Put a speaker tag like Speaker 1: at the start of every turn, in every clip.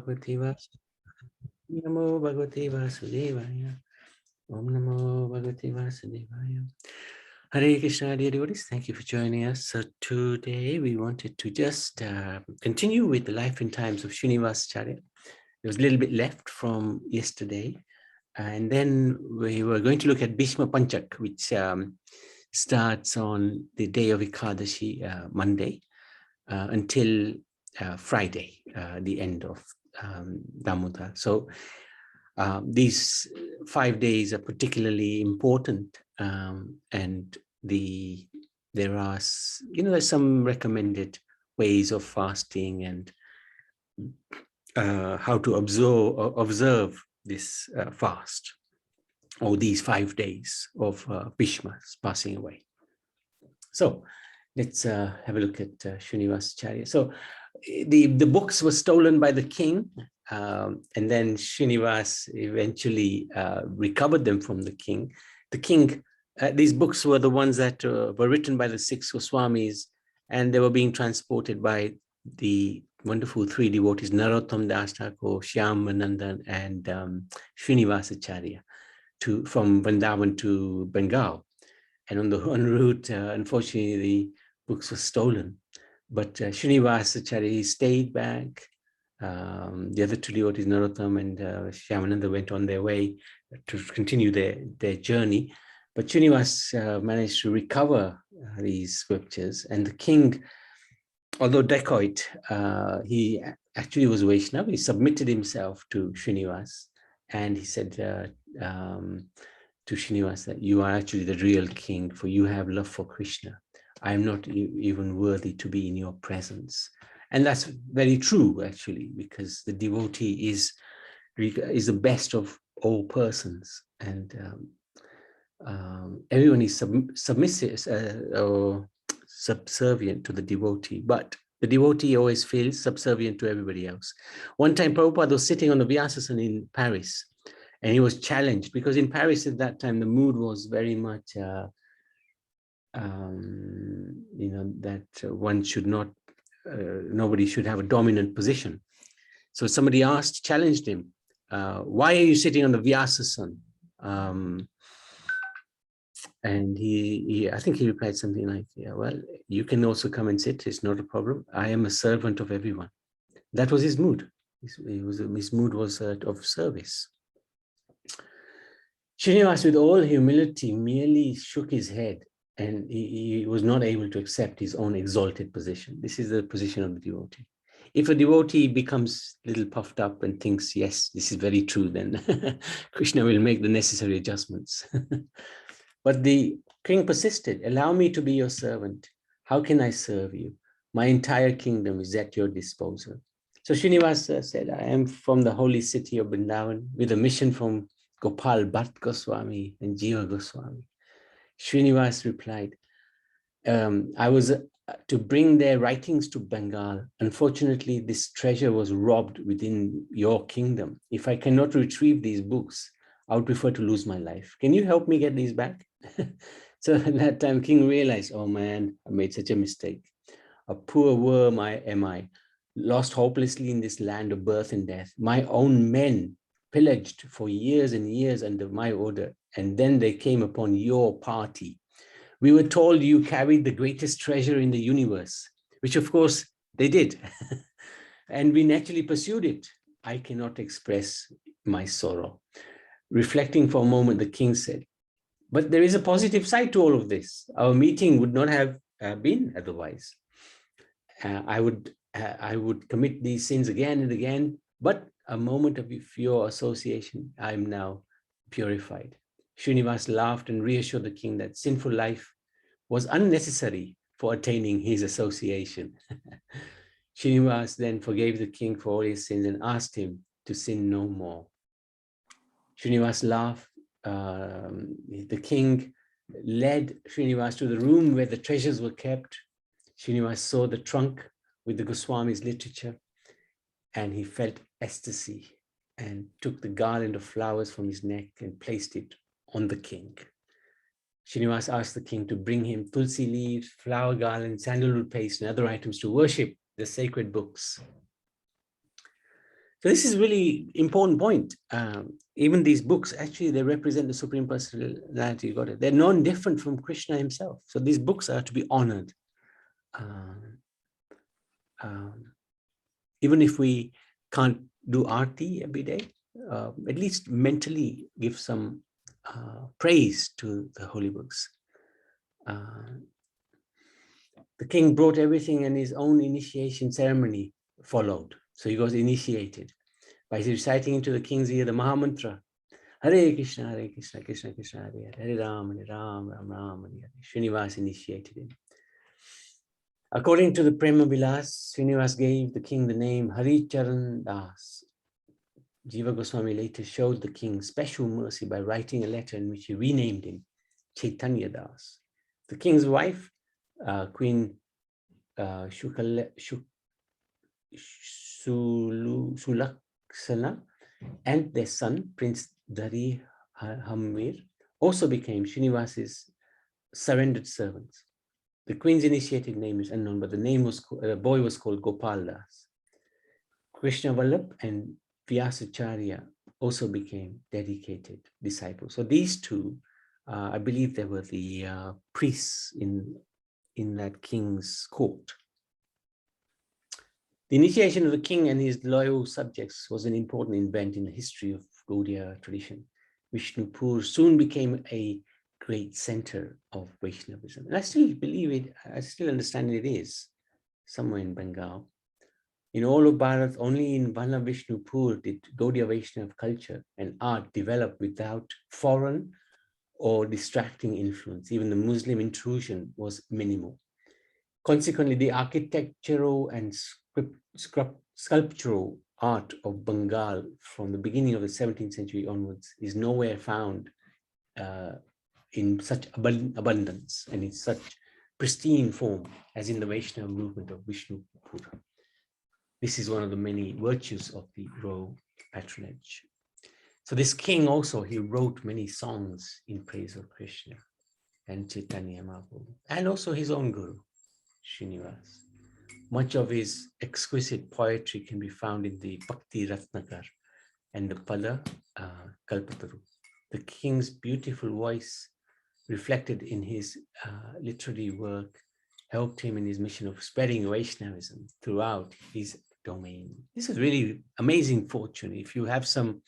Speaker 1: Bhagavate Vasudevaya. Namo Bhagavate Vasudevaya. Om Namo Bhagavate Vasudevaya. Hare Krishna, dear devotees. Thank you for joining us. So today we wanted to just continue with the life and times of Srinivas Acharya. There was a little bit left from yesterday. And then we were going to look at Bhishma Panchak, which starts on the day of Ekadashi, Monday, until Friday, the end of Damodar. So these 5 days are particularly important, and there are, there's some recommended ways of fasting and how to observe this fast, or these 5 days of Bhishma's passing away. So let's have a look at Srinivas Acharya. So the books were stolen by the king, and then Srinivas eventually recovered them from the king. The king, these books were the ones that were written by the 6 Goswamis, and they were being transported by the wonderful 3 devotees, Narottam Das Thakur, Shyam Nandan, and Srinivas Acharya, from Vrindavan to Bengal. And on the en route, unfortunately, the books were stolen. But Srinivas Acharya, he stayed back. The other 2 devotees, Narottam and Shyamananda, went on their way to continue their journey. But Srinivas managed to recover these scriptures. And the king, although dacoit, he actually was Vaishnava. He submitted himself to Srinivas. And he said to Srinivas that you are actually the real king, for you have love for Krishna. I am not even worthy to be in your presence. And that's very true, actually, because the devotee is the best of all persons. And everyone is submissive or subservient to the devotee, but the devotee always feels subservient to everybody else. One time, Prabhupada was sitting on the Vyasasana in Paris, and he was challenged, because in Paris at that time, the mood was very much, that one should not, nobody should have a dominant position. So somebody challenged him, why are you sitting on the Vyasasana? And I think he replied something like, yeah, well, you can also come and sit. It's not a problem. I am a servant of everyone. That was his mood. His mood was of service. Srinivas, with all humility, merely shook his head, and he was not able to accept his own exalted position. This is the position of the devotee. If a devotee becomes a little puffed up and thinks, yes, this is very true, then Krishna will make the necessary adjustments. But the king persisted. Allow me to be your servant. How can I serve you? My entire kingdom is at your disposal. So Srinivas said, I am from the holy city of Vrindavan with a mission from Gopal Bhatt Goswami and Jiva Goswami. Srinivas replied, I was to bring their writings to Bengal. Unfortunately, this treasure was robbed within your kingdom. If I cannot retrieve these books, I would prefer to lose my life. Can you help me get these back? So at that time, king realized, oh man, I made such a mistake. A poor worm am I, lost hopelessly in this land of birth and death. My own men pillaged for years and years under my order, and then they came upon your party. We were told you carried the greatest treasure in the universe, which of course they did. And we naturally pursued it. I cannot express my sorrow. Reflecting for a moment, the king said, but there is a positive side to all of this. Our meeting would not have been otherwise. I would commit these sins again and again, but a moment of your association, I am now purified. Srinivas laughed and reassured the king that sinful life was unnecessary for attaining his association. Srinivas then forgave the king for all his sins and asked him to sin no more. Srinivas laughed. The king led Srinivas to the room where the treasures were kept. Srinivas saw the trunk with the Goswami's literature, and he felt ecstasy and took the garland of flowers from his neck and placed it on the king. Srinivas asked the king to bring him tulsi leaves, flower garlands, sandalwood paste, and other items to worship the sacred books. So this is really important point. Even these books, actually, they represent the Supreme Personality of God. They're non-different from Krishna himself. So these books are to be honored. Even if we can't do arti every day, at least mentally give some praise to the holy books. The king brought everything, and his own initiation ceremony followed. So he was initiated by reciting into the king's ear the Mahamantra, Hare Krishna, Krishna Krishna, Hare Hare, Hare Ram, Ram Ram, Hare Hare. Srinivas initiated him. According to the Prema Vilas, Srinivas gave the king the name Hari Charan Das. Jiva Goswami later showed the king special mercy by writing a letter in which he renamed him Chaitanya Das. The king's wife, Queen Sulaksana, and their son, Prince Dari Hamvir, also became Srinivas's surrendered servants. The queen's initiated name is unknown, but the name was the boy was called Gopal Das. Krishna Vallabh and Vyasacharya also became dedicated disciples. So these two, I believe they were the priests in that king's court. The initiation of the king and his loyal subjects was an important event in the history of Gaudiya tradition. Vishnupur soon became a great center of Vaishnavism. And I still believe it, I still understand it is somewhere in Bengal. In all of Bharat, only in Vishnupur did Gaudiya Vaishnava culture and art develop without foreign or distracting influence. Even the Muslim intrusion was minimal. Consequently, the architectural and sculptural art of Bengal from the beginning of the 17th century onwards is nowhere found in such abundance and in such pristine form as in the Vaishnava movement of Vishnupur. This is one of the many virtues of the royal patronage. So this king also, he wrote many songs in praise of Krishna and Chaitanya Mahaprabhu, and also his own guru, Srinivas. Much of his exquisite poetry can be found in the Bhakti Ratnakar and the Pada Kalpataru. The king's beautiful voice reflected in his literary work helped him in his mission of spreading Vaishnavism throughout his domain. This is really amazing fortune. If you have some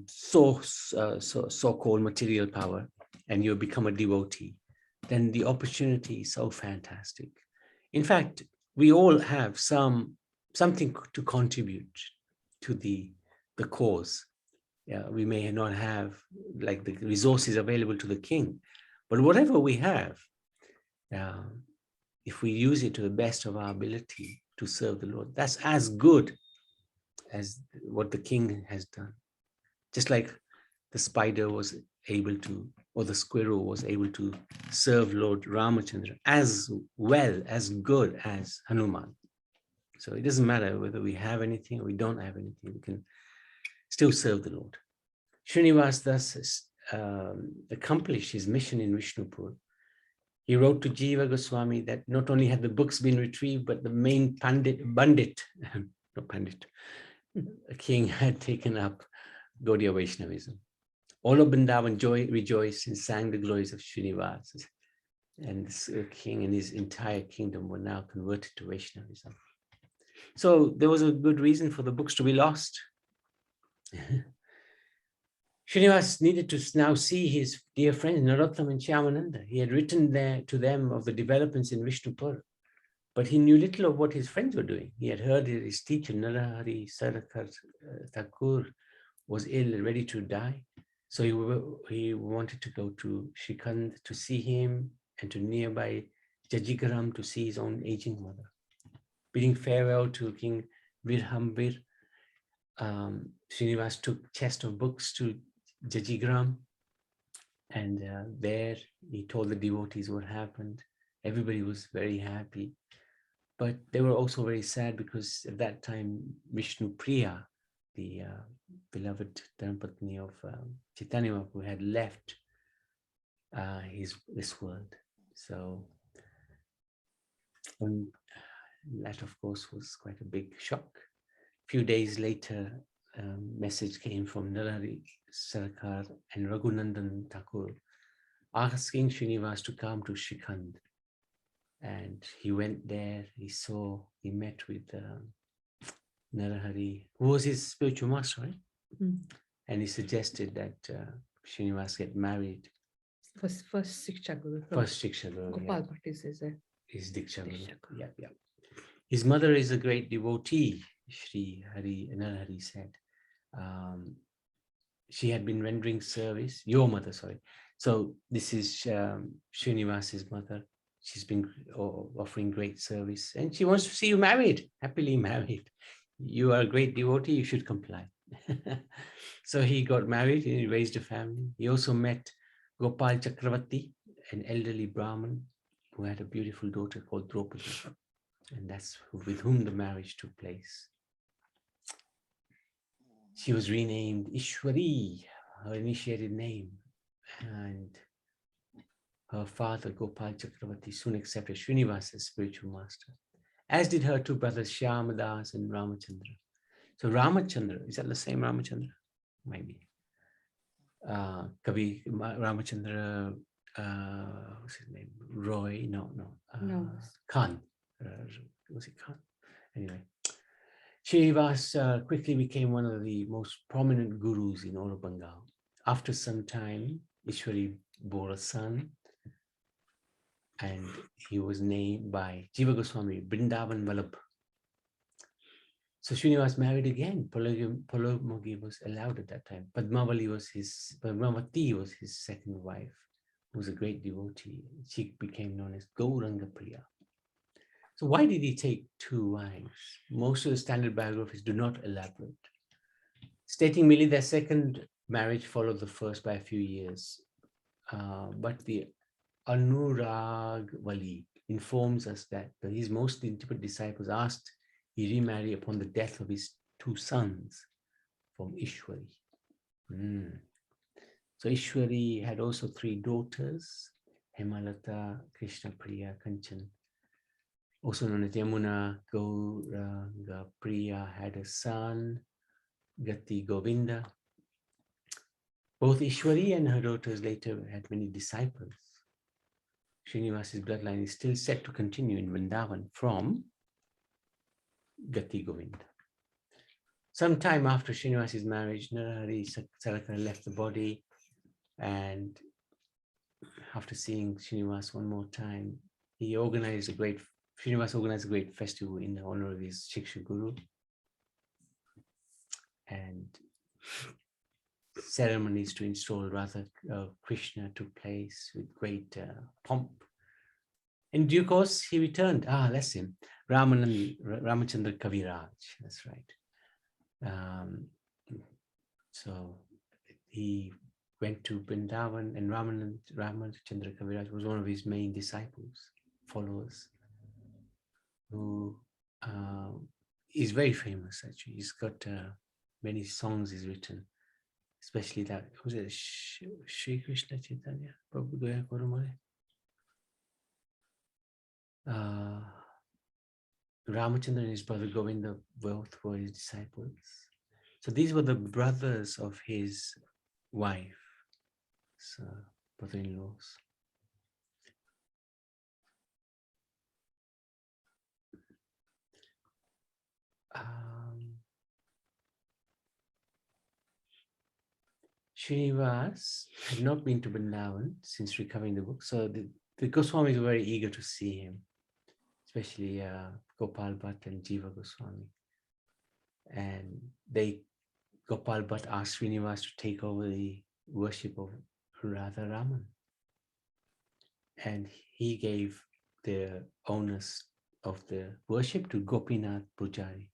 Speaker 1: so-called material power and you become a devotee, then the opportunity is so fantastic. In fact, we all have something to contribute to the cause. Yeah, we may not have like the resources available to the king, but whatever we have, if we use it to the best of our ability to serve the Lord, that's as good as what the king has done. Just like the spider was able to, or the squirrel was able to serve Lord Ramachandra as well, as good as Hanuman. So it doesn't matter whether we have anything or we don't have anything, we can still serve the Lord. Srinivas thus accomplished his mission in Vishnupur. He wrote to Jiva Goswami that not only had the books been retrieved, but the main Bandit, a king had taken up Gaudiya Vaishnavism. All of Vrindavan rejoiced and sang the glories of Srinivas. And this king and his entire kingdom were now converted to Vaishnavism. So there was a good reason for the books to be lost. Srinivas needed to now see his dear friends Narottam and Shyamananda. He had written to them of the developments in Vishnupur, but he knew little of what his friends were doing. He had heard his teacher Narahari Sarakar Thakur was ill and ready to die. So he wanted to go to Shrikand to see him and to nearby Jajigaram to see his own aging mother. Bidding farewell to King Virhambir, Srinivas took chest of books to Jajigram, and there he told the devotees what happened. Everybody was very happy, but they were also very sad because at that time Vishnu Priya, the beloved Dharmapatni of Chaitanya Mahaprabhu, had left this world. So that, of course, was quite a big shock. few days later, a message came from Narahari Sarkar and Raghunandan Thakur asking Srinivas to come to Shikhand. And he went there, he met with Narahari, who was his spiritual master, right?
Speaker 2: Mm.
Speaker 1: And he suggested that Srinivas get married.
Speaker 2: First Shiksha Guru.
Speaker 1: First Shiksha Guru,
Speaker 2: Gopal Bhatt is
Speaker 1: his Diksha Guru.
Speaker 2: Diksha Guru.
Speaker 1: Yeah. His mother is a great devotee, Shri Hari, Narahari said. She had been rendering service, your mother, sorry. So this is Srinivas's mother. She's been offering great service and she wants to see you married, happily married. You are a great devotee, you should comply. So he got married and he raised a family. He also met Gopal Chakravarti, an elderly Brahmin who had a beautiful daughter called Draupadi. And that's with whom the marriage took place. She was renamed Ishwari, her initiated name. And her father, Gopal Chakravarti, soon accepted Srinivas as spiritual master, as did her two brothers, Shyamadas and Ramachandra. So Ramachandra, is that the same Ramachandra? Maybe. Kavi Ramachandra, what's his name? Roy? No. Khan. Was it Khan? Anyway. Srinivas quickly became one of the most prominent gurus in all of Bengal. After some time, Ishwari bore a son, and he was named by Jiva Goswami, Vrindavan Vallabh. So Srinivas married again. Polygamy was allowed at that time. Padmavati was his second wife, who was a great devotee. She became known as Gauranga Priya. So why did he take two wives? Most of the standard biographies do not elaborate, stating merely their second marriage followed the first by a few years. But the Anurag Vali informs us that his most intimate disciples asked he remarry upon the death of his two sons from Ishwari. So Ishwari had also three daughters, Hemalata, Krishna Priya, Kanchan. Also known as Yamuna, Gauranga Priya had a son, Gati Govinda. Both Ishwari and her daughters later had many disciples. Srinivas's bloodline is still set to continue in Vrindavan from Gati Govinda. Sometime after Srinivas's marriage, Narahari Sarakar left the body, and after seeing Srinivas one more time, Srinivas organized a great festival in honor of his Shiksha Guru. And ceremonies to install Radha Krishna took place with great pomp. In due course, he returned. That's him. Ramachandra Kaviraj. That's right. So he went to Vrindavan, and Ramachandra Kaviraj was one of his main disciples, followers, who is very famous actually. He's got many songs he's written, especially that, was it Shri Krishna Chaitanya? Prabhu Goya Koromare. Ramachandra and his brother Govinda both were his disciples. So these were the brothers of his wife, brother-in-laws. Srinivas had not been to Vrindavan since recovering the book, so the Goswamis were very eager to see him, especially Gopal Bhatt and Jiva Goswami. And Gopal Bhatt asked Srinivas to take over the worship of Radha Raman. And he gave the onus of the worship to Gopinath Pujari.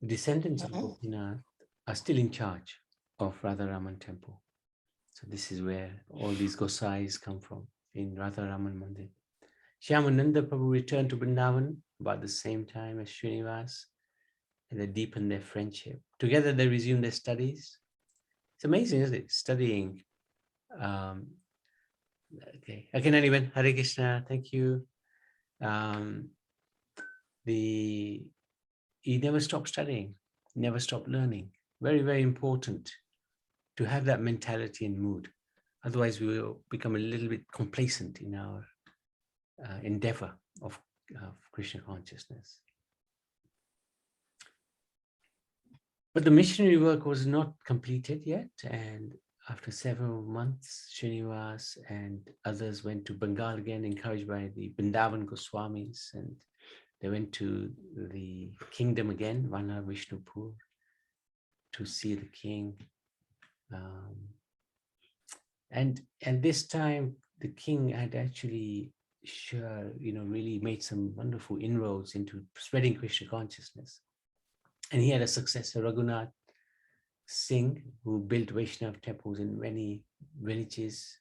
Speaker 1: The descendants of Gopinath are still in charge of Radha Raman temple. So this is where all these Gosais come from, in Radha Raman Mandir. Shyamananda Prabhu returned to Vrindavan about the same time as Srinivas, and they deepened their friendship. Together they resumed their studies. It's amazing, isn't it? Studying Okay. Okay, anyone. Hare Krishna. Thank you. You never stop studying, never stop learning. Very, very important to have that mentality and mood. Otherwise, we will become a little bit complacent in our endeavor of Krishna consciousness. But the missionary work was not completed yet. And after several months, Srinivas and others went to Bengal again, encouraged by the Vrindavan Goswamis. And they went to the kingdom again, Vana Vishnupur, to see the king. And this time, the king had actually really made some wonderful inroads into spreading Krishna consciousness. And he had a successor, Raghunath Singh, who built Vaishnav temples in many villages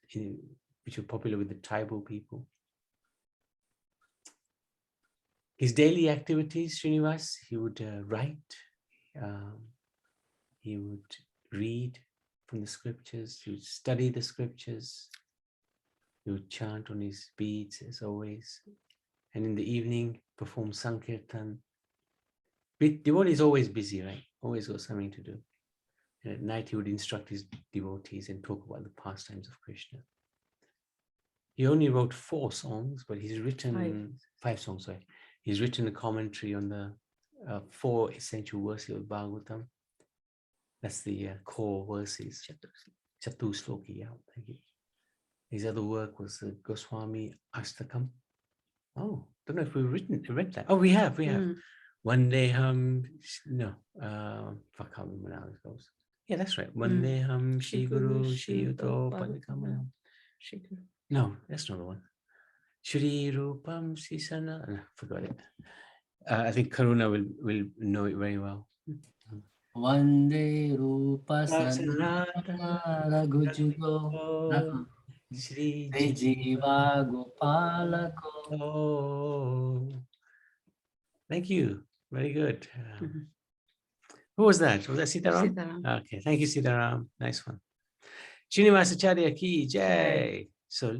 Speaker 1: which were popular with the tribal people. His daily activities, Srinivas, he would write, he would read from the scriptures, he would study the scriptures, he would chant on his beads as always, and in the evening perform Sankirtan. Devotee is always busy, right? Always got something to do. And at night he would instruct his devotees and talk about the pastimes of Krishna. He only wrote 4 songs, but he's written 5 songs, sorry. He's written a commentary on the 4 essential verses of Bhagavatam. That's the core verses. Chatu Sloki, yeah, thank you. His other work was the Goswami Astakam. Oh, don't know if we've read that. Oh, we have. One day no, I can't remember how it goes. Yeah, that's right. One day Shri Guru Shri Uto Padakama. No, that's not the one. Shri Rupam Sisana. No, forgot it. I think Karuna will know it very well.
Speaker 3: Vande Rupa Sanatana Gujugo
Speaker 1: Shri
Speaker 3: Jiva Gopalako.
Speaker 1: Thank you. Very good. Who was that? Was that Sitaram?
Speaker 2: Sitaram.
Speaker 1: Okay, thank you, Sitaram. Nice one. Srinivas Acharya ki jai. So